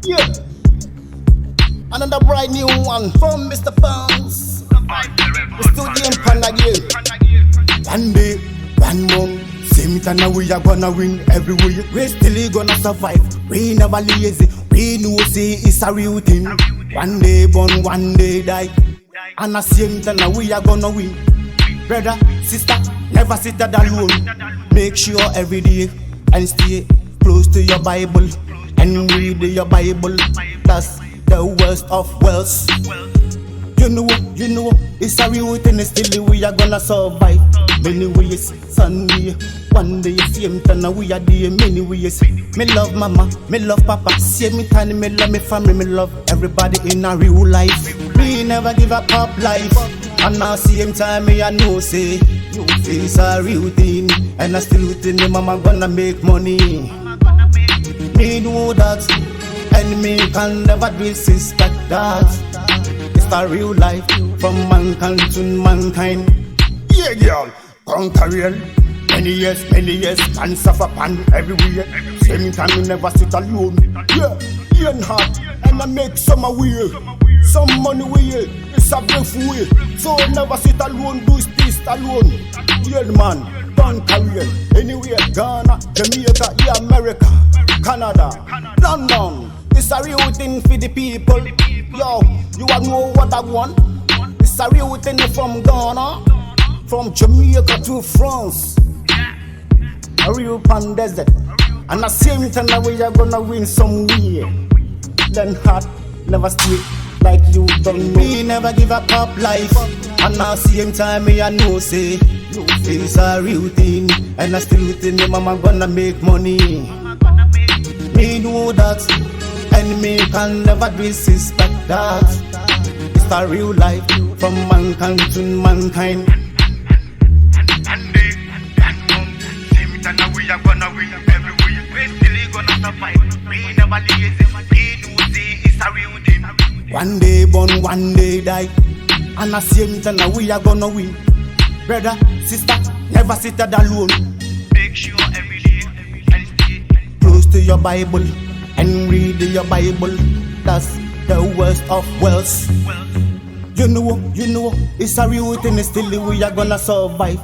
Yeah. Another brand new one from Mr.Pawnz. We still game pan again. One day, one month, same time we are gonna win everywhere. We still gonna survive. We never lazy. We know say it's a real thing. One day born, one day die. And the same time we are gonna win. Brother, sister, never sit alone. Make sure every day and stay close to your Bible and read your Bible. That's the worst of wealth. You know, it's a real thing. Still we are gonna survive. Many ways, Sunday, one day, same time we are there. Many ways. Me love mama, me love papa. Same time me love me family, me love everybody in a real life. Me never give up life. And now same time me I know say it's a real thing. And I still think me mama gonna make money. Me know that, and me can never disrespect that. It's a real life from mankind to mankind. Yeah, girl, conquer real. Many years, can suffer pan everywhere. Same time you never sit alone. Yeah, and hard, and I make some away. Some money way, it's a brief way. So never sit alone, do this alone. Yeah, man, conquer real. Anywhere, Ghana, Jamaica, yeah, America, Canada, London. It's a real thing for the people. Yo, you all know what I want. It's a real thing from Ghana, from Jamaica to France. A real pan desert. And the same time that we are gonna win somewhere. Then hard, never stay like you don't know. Me never give up life. And the same time me I know say it's a real thing. And I still think me mama gonna make money. Me know that, and me can never disrespect that. It's a real life from mankind to mankind. We are gonna win everywhere. We still gonna survive. We never lazy. We do say it's a real thing. One day born, one day die. And the same time we are gonna win. Brother, sister, never sit alone. Make sure every day and stay close to your Bible and read your Bible. That's the worst of wealth. You know, it's a real thing. Still we are gonna survive.